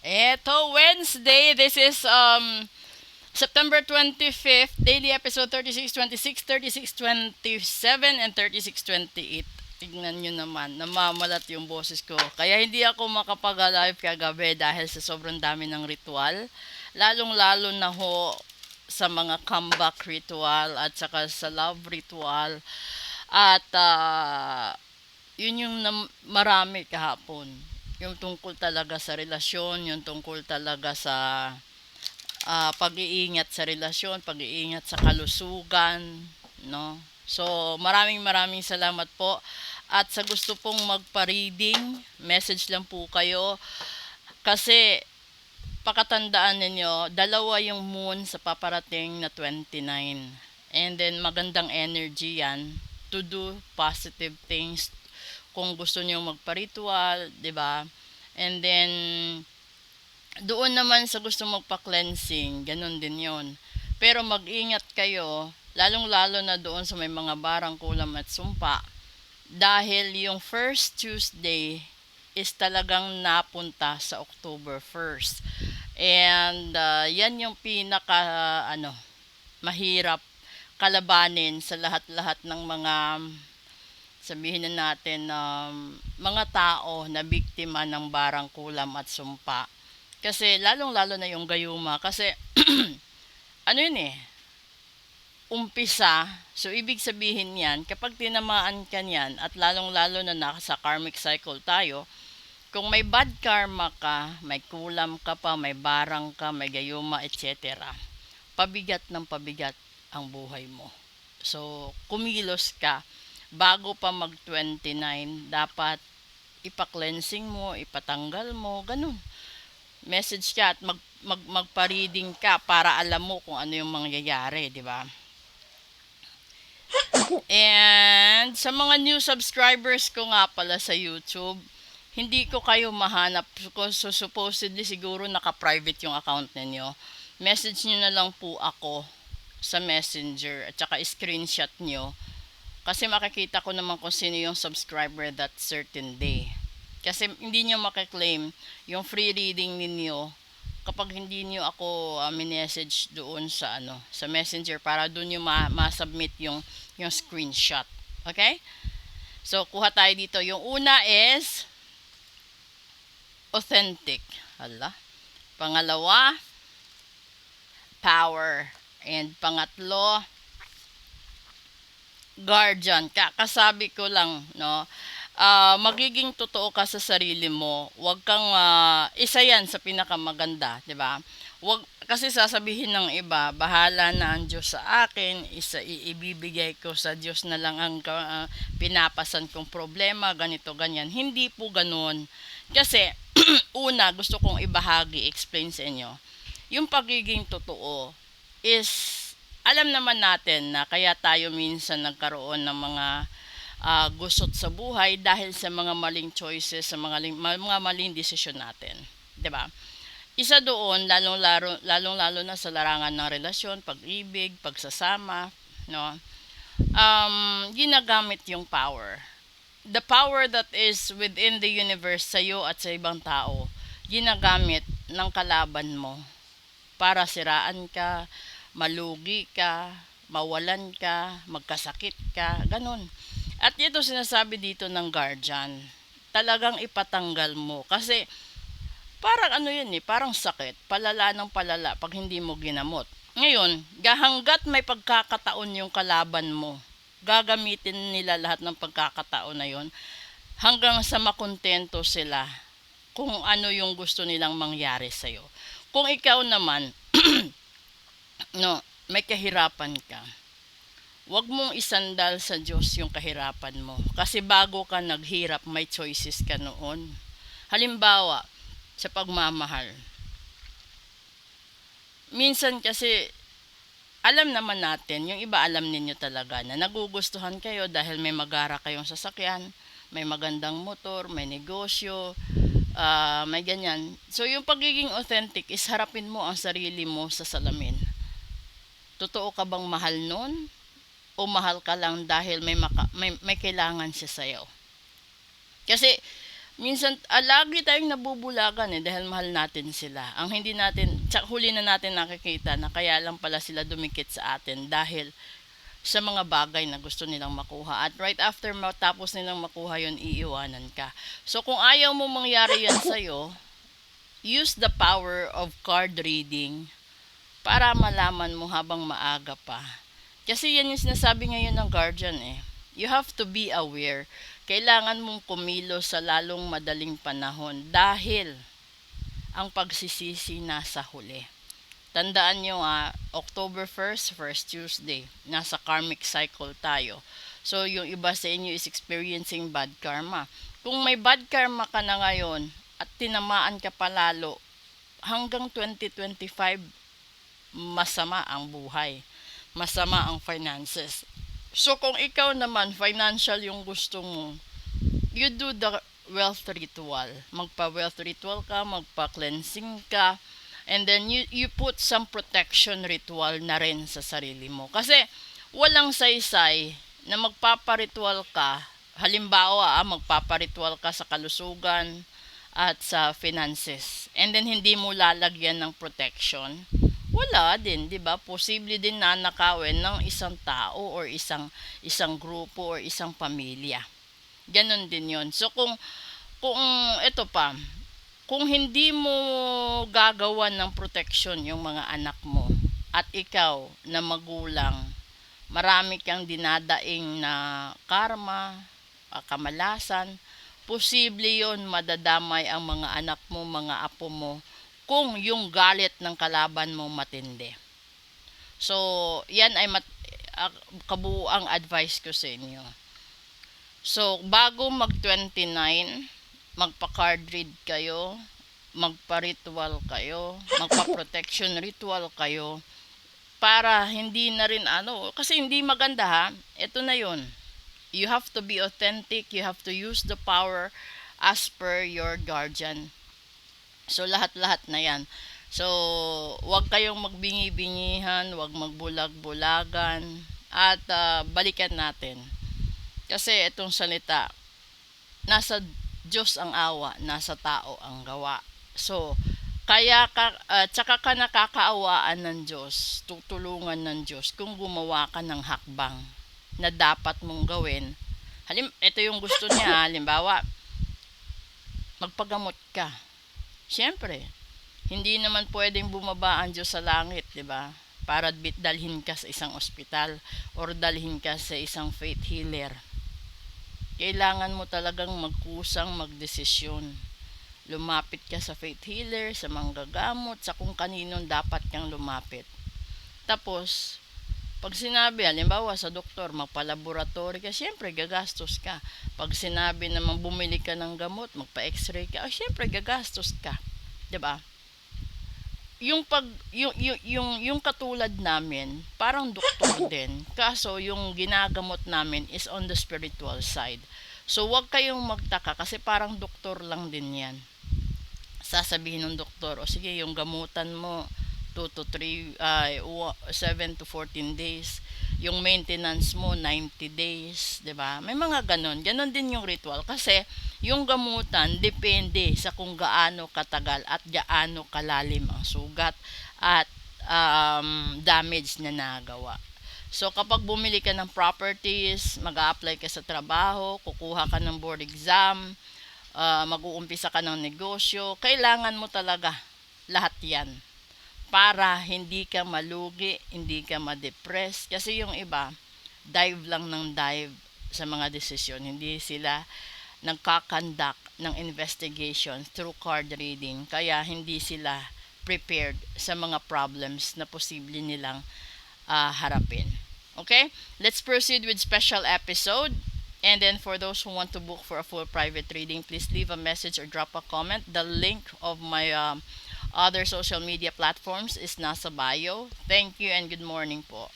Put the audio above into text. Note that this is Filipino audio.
Eto, Wednesday. This is September 25th, daily episode 3626, 3627, and 3628. Tignan nyo naman, namamalat yung boses ko. Kaya hindi ako makapag-live kagabi dahil sa sobrang dami ng ritual. Lalong-lalo na ho sa mga comeback ritual at saka sa love ritual. At yun yung marami kahapon. Yung tungkol talaga sa relasyon, yung tungkol talaga sa pag-iingat sa relasyon, pag-iingat sa kalusugan, no? So, maraming maraming salamat po. At sa gusto pong magpa-reading, message lang po kayo. Kasi, pakatandaan ninyo, dalawa yung moon sa paparating na 29. And then, magandang energy yan to do positive things. Kung gusto niyo magpa-ritual, di ba? And then, doon naman sa gusto magpa-cleansing, ganun din yon. Pero mag-ingat kayo, lalong-lalo na doon sa may mga barang kulam at sumpa. Dahil yung first Tuesday is talagang napunta sa October 1st. And yan yung pinaka mahirap kalabanin sa lahat-lahat ng mga sabihin na natin mga tao na biktima ng barang kulam at sumpa. Kasi lalong-lalo na yung gayuma. Kasi ano yun eh, umpisa. So ibig sabihin yan, kapag tinamaan ka niyan at lalong-lalo na nasa karmic cycle tayo, kung may bad karma ka, may kulam ka pa, may barang ka, may gayuma, etc. Pabigat ng pabigat ang buhay mo. So kumilos ka bago pa mag 29, dapat ipa-cleansing mo, ipatanggal mo, ganun. Message ka at magpa-reading ka para alam mo kung ano yung mangyayari, di ba? And sa mga new subscribers ko nga pala sa YouTube, hindi ko kayo mahanap. So supposedly siguro naka-private yung account ninyo. Message nyo na lang po ako sa messenger at saka screenshot nyo. Kasi makikita ko naman kung sino yung subscriber that certain day. Kasi hindi nyo makaklaim yung free reading ninyo kapag hindi nyo ako message doon sa sa messenger para doon nyo ma-submit yung screenshot. Okay? So, kuha tayo dito. Yung una is authentic. Hala. Pangalawa, power. And pangatlo, guardian. Kasabi ko lang, no? Magiging totoo ka sa sarili mo. Huwag kang isa 'yan sa pinakamaganda, 'di ba? Wag kasi sasabihin ng iba, bahala na ang Diyos sa akin, ibibigay ko sa Diyos na lang ang pinapasan kong problema, ganito ganyan. Hindi po ganoon. Kasi una gusto kong ibahagi, explain sa inyo. Yung pagiging totoo is alam naman natin na kaya tayo minsan nagkaroon ng mga gusot sa buhay dahil sa mga maling choices, sa mga maling desisyon natin. 'Di ba? Isa doon, lalong-lalo na sa larangan ng relasyon, pag-ibig, pagsasama, no? Ginagamit yung power. The power that is within the universe sa iyo at sa ibang tao, ginagamit ng kalaban mo para siraan ka, malugi ka, mawalan ka, magkasakit ka, ganun. At ito sinasabi dito ng guardian, talagang ipatanggal mo. Kasi parang yun eh, parang sakit, palala ng palala pag hindi mo ginamot. Ngayon, hanggat may pagkakataon yung kalaban mo, gagamitin nila lahat ng pagkakataon na yun hanggang sa makontento sila kung ano yung gusto nilang mangyari sa'yo. Kung ikaw naman, no, may kahirapan ka, huwag mong isandal sa Diyos yung kahirapan mo. Kasi bago ka naghirap, may choices ka noon. Halimbawa, sa pagmamahal. Minsan kasi, alam naman natin, yung iba alam ninyo talaga na nagugustuhan kayo dahil may magara kayong sasakyan, may magandang motor, may negosyo, may ganyan. So, yung pagiging authentic is harapin mo ang sarili mo sa salamin. Totoo ka bang mahal nun? O mahal ka lang dahil may kailangan siya sa'yo? Kasi, Minsan, lagi tayong nabubulagan dahil mahal natin sila. Ang hindi natin, huli na natin nakikita na kaya lang pala sila dumikit sa atin dahil sa mga bagay na gusto nilang makuha. At right after matapos nilang makuha yon, iiwanan ka. So kung ayaw mo mangyari yan sa'yo, use the power of card reading para malaman mo habang maaga pa. Kasi yan yung sinasabi ngayon ng guardian You have to be aware. Kailangan mong kumilos sa lalong madaling panahon dahil ang pagsisisi nasa huli. Tandaan nyo October 1st, first Tuesday, nasa karmic cycle tayo. So, yung iba sa inyo is experiencing bad karma. Kung may bad karma ka na ngayon at tinamaan ka palalo, hanggang 2025, masama ang buhay. Masama ang finances. So, kung ikaw naman, financial yung gusto mo, you do the wealth ritual. Magpa-wealth ritual ka, magpa-cleansing ka, and then you put some protection ritual na rin sa sarili mo. Kasi walang saysay na magpaparitual ka. Halimbawa, magpaparitual ka sa kalusugan at sa finances. And then hindi mo lalagyan ng protection. Wala din, 'di ba? Posible din nanakawin ng isang tao or isang grupo or isang pamilya. Ganon din 'yon. So kung ito pa, kung hindi mo gagawan ng protection yung mga anak mo at ikaw na magulang, marami kang dinadaing na karma, kamalasan, posible yon madadamay ang mga anak mo, mga apo mo, kung yung galit ng kalaban mo matindi. So, yan ay kabuuang advice ko sa inyo. So, bago mag-29, magpa-card read kayo, magpa-ritual kayo, magpa-protection ritual kayo, para hindi na rin kasi hindi maganda ito na yun. You have to be authentic, you have to use the power as per your guardian. So, lahat-lahat na yan. So, wag kayong magbingi-bingihan, wag magbulag-bulagan, at balikan natin. Kasi itong salita, nasa Diyos ang awa, nasa tao ang gawa. So, tsaka ka nakakaawaan ng Diyos, tutulungan ng Diyos kung gumawa ka ng hakbang na dapat mong gawin. Ito yung gusto niya, halimbawa, magpagamot ka. Siyempre, hindi naman pwedeng bumaba ang Diyos sa langit, di ba? Para dalhin ka sa isang ospital or dalhin ka sa isang faith healer. Kailangan mo talagang magkusang magdesisyon. Lumapit ka sa faith healer, sa manggagamot, sa kung kaninong dapat kang lumapit. Tapos, pag sinabi, halimbawa sa doktor, magpa-laboratory ka, syempre gagastos ka. Pag sinabi naman bumili ka ng gamot, magpa-x-ray ka, syempre gagastos ka. 'Di ba? Yung katulad namin, parang doktor din. Kaso yung ginagamot namin is on the spiritual side. So wag kayong magtaka kasi parang doktor lang din 'yan. Sasabihin ng doktor, o sige, yung gamutan mo 2 to 3 7 to 14 days. Yung maintenance mo 90 days, 'di ba? May mga ganon. Ganon din yung ritual kasi yung gamutan depende sa kung gaano katagal at gaano kalalim ang sugat at damage na nagawa. So kapag bumili ka ng properties, mag-a-apply ka sa trabaho, kukuha ka ng board exam, mag-uumpisa ka ng negosyo, kailangan mo talaga lahat 'yan para hindi ka malugi, hindi ka ma-depress. Kasi yung iba, dive lang ng dive sa mga desisyon. Hindi sila nagkakandak ng investigation through card reading. Kaya hindi sila prepared sa mga problems na posible nilang harapin. Okay? Let's proceed with special episode. And then for those who want to book for a full private reading, please leave a message or drop a comment. The link of my other social media platforms is nasa bio. Thank you and good morning po.